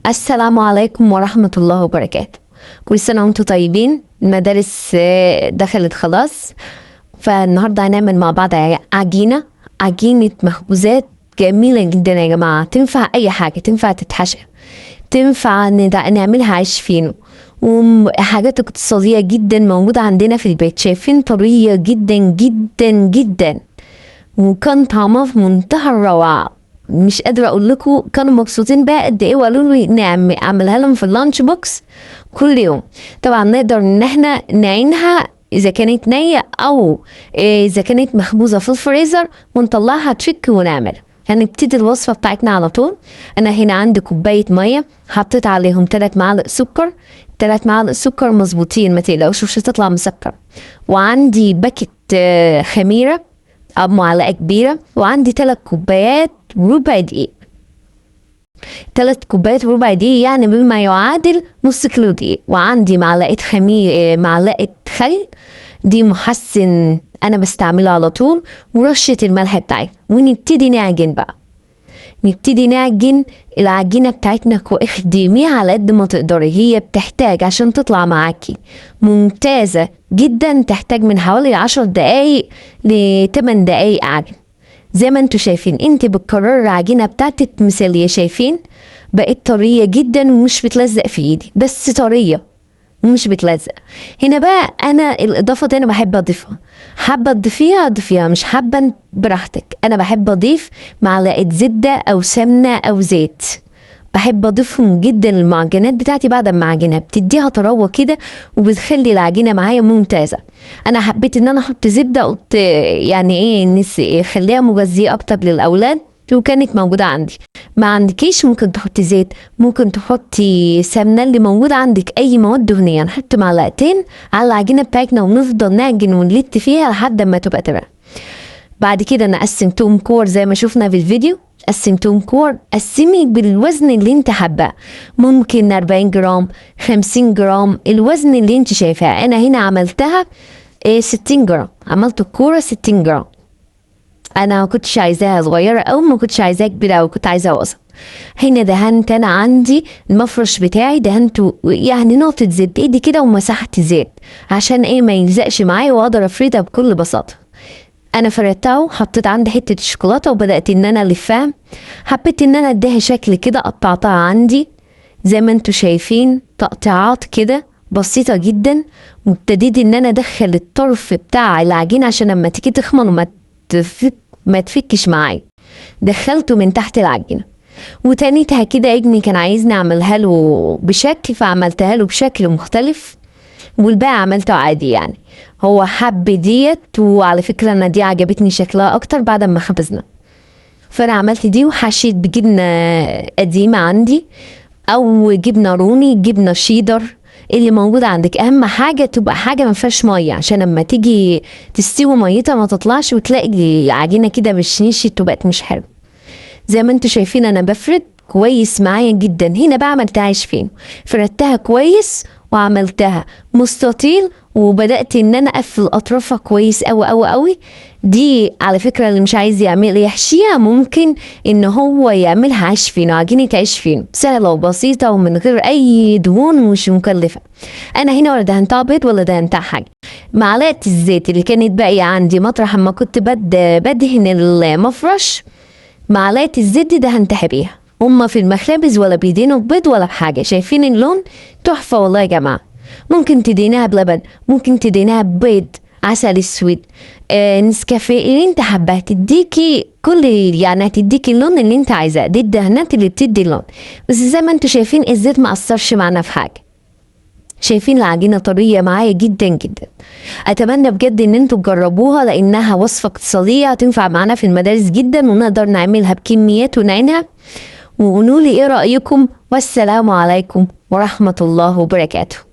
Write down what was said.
السلام عليكم ورحمة الله وبركاته. كل سنة وانتم طيبين. المدارس دخلت خلاص، فالنهاردة هنعمل مع بعض عجينة مخبوزات جميلة جدا يا جماعة. تنفع أي حاجة، تنفع تتحشى، تنفع نعملها عيش فينو، وحاجات اقتصادية جدا موجودة عندنا في البيت. شايفين طرية جدا جدا جدا، وكان طعمها في منتهى الروعة. مش قادرة اقول لكم كانوا مبسوطين بقى قد ايه، وقالوا لي اعملها لهم في اللانش بوكس كل يوم. طبعا نقدر ان احنا نعينها اذا كانت نية او اذا كانت مخبوزة في الفريزر، ونطلعها تشيك ونعمل. هنبتدي الوصفة بتاعتنا على طول. انا هنا عندي كوباية مية، حطيت عليهم 3 معالق سكر. 3 معالق سكر مظبوطين، ما تقلقوش مش هتطلع مسكر. وعندي باكت خميرة أو معلقة كبيرة، وعندي 3 كوبايات ربع دقيق. 3 كوبايات ربع دقيق يعني بما يعادل نص كيلو دقيق. وعندي معلقة معلقة خل، دي محسن أنا بستعمله على طول، ورشة الملح بتاعي. ونبتدي نعجن بقى، نبتدي نعجن العجينة بتاعتنا. اخدميها على قد ما تقدري. هي بتحتاج عشان تطلع معاكي ممتازة جدا، تحتاج من حوالي 10 دقايق ل8 دقايق عجن. زي ما انتوا شايفين، انت بتكرر العجينة بتاعتك مثالية. شايفين بقت طرية جدا ومش بتلزق في ايدي، بس طرية ومش بتلزق. هنا بقى انا الاضافه دي انا بحب اضيفها. حابه تضيفيها ضيفيها، مش حابه براحتك. انا بحب اضيف معلقه زبده او سمنه او زيت، بحب اضيفهم جدا المعجنات بتاعتي. بعد ما اعجنها بتديها طراوه كده، وبتخلي العجينه معايا ممتازه. انا حبيت ان انا احط زبده، قلت يعني ايه خليها مغذيه اكتر للاولاد، وكانت موجودة عندي. ما عندكيش ممكن تحطي زيت، ممكن تحطي سمنة، اللي موجودة عندك أي مواد دهنية. نحط معلقتين على العجينة بتاعتنا ونفضل نعجن ونلت فيها لحد ما تبقى تمام. بعد كده أنا قسمتهم كور زي ما شفنا في الفيديو. قسمتهم كور، قسمي بالوزن اللي انت حباه. ممكن 40 جرام، 50 جرام، الوزن اللي انت شايفاه. أنا هنا عملتها 60 جرام، عملت الكورة 60 جرام. انا ما كنتش عايزاها صغيره او ما كنتش عايزاها كبيره، او كنت عايزاها وسط. هنا دهنت انا عندي المفرش بتاعي، دهنته يعني نقطه زيت بايدي كده، ومسحت زيت عشان ايه ما يلزقش معايا، واقدر افردها بكل بساطه. انا فردتها وحطيت عندي حته الشوكولاته، وبدات ان انا الفها. حبيت ان انا اديها شكل كده، قطعتها عندي زي ما انتوا شايفين، تقطيعات كده بسيطه جدا. وابتديت ان انا ادخل الطرف بتاع العجين عشان لما تيجي تخمر ما تفكش معايا. دخلته من تحت العجينه، وتانيتها كده ابني كان عايزني اعملها له بشكل، فعملتها له بشكل مختلف، والباقي عملته عادي. يعني هو حب ديت، وعلى فكره انا دي عجبتني شكلها اكتر بعد ما خبزنا. فانا عملت دي وحشيت بجبنه قديمه عندي، او جبنه رومي، جبنه شيدر، اللي موجودة عندك. اهم حاجة تبقى حاجة ما فيهاش مية، عشان لما تيجي تستوي ميتها ما تطلعش وتلاقي عجينة كده مش نشيت وبقت مش حلوة. زي ما انتوا شايفين انا بفرد كويس معايا جدا. هنا بقى عملتها عيش فين، فردتها كويس وعملتها مستطيل، وبدأت ان انا اقفل اطرافها كويس قوي قوي قوي. دي على فكرة اللي مش عايز يحشيها، ممكن ان هو يعملها عيش فينو، عجينة عيش فينو سهلة وبسيطة ومن غير اي دهون ومش مكلفة. انا هنا ولا دهنتها بيض ولا دهنتها حاجة. معلقة الزيت اللي كانت باقية عندي مطرح ما كنت بدهن المفرش، معلقة الزيت دي دهنتها بيها. هما في المخابز ولا بيدينوا بيض ولا بحاجة. شايفين اللون تحفة والله يا جماعة. ممكن تدينها بلبن، ممكن تدينها ببيض، عسل اسود، نسكافيه، اللي انت حباه. تديكي كل يعني هتديكي اللون اللي انت عايزاه. دي الدهنات اللي بتدي اللون. بس زي ما انتوا شايفين الزيت ما اثرش معنا في حاجة. شايفين العجينة طرية معايا جدا جدا. اتمنى بجد ان انتوا تجربوها، لانها وصفة اقتصادية هتنفع معنا في المدارس جدا، ونقدر نعملها بكميات ونعينها. وقولوا لي ايه رأيكم، والسلام عليكم ورحمة الله وبركاته.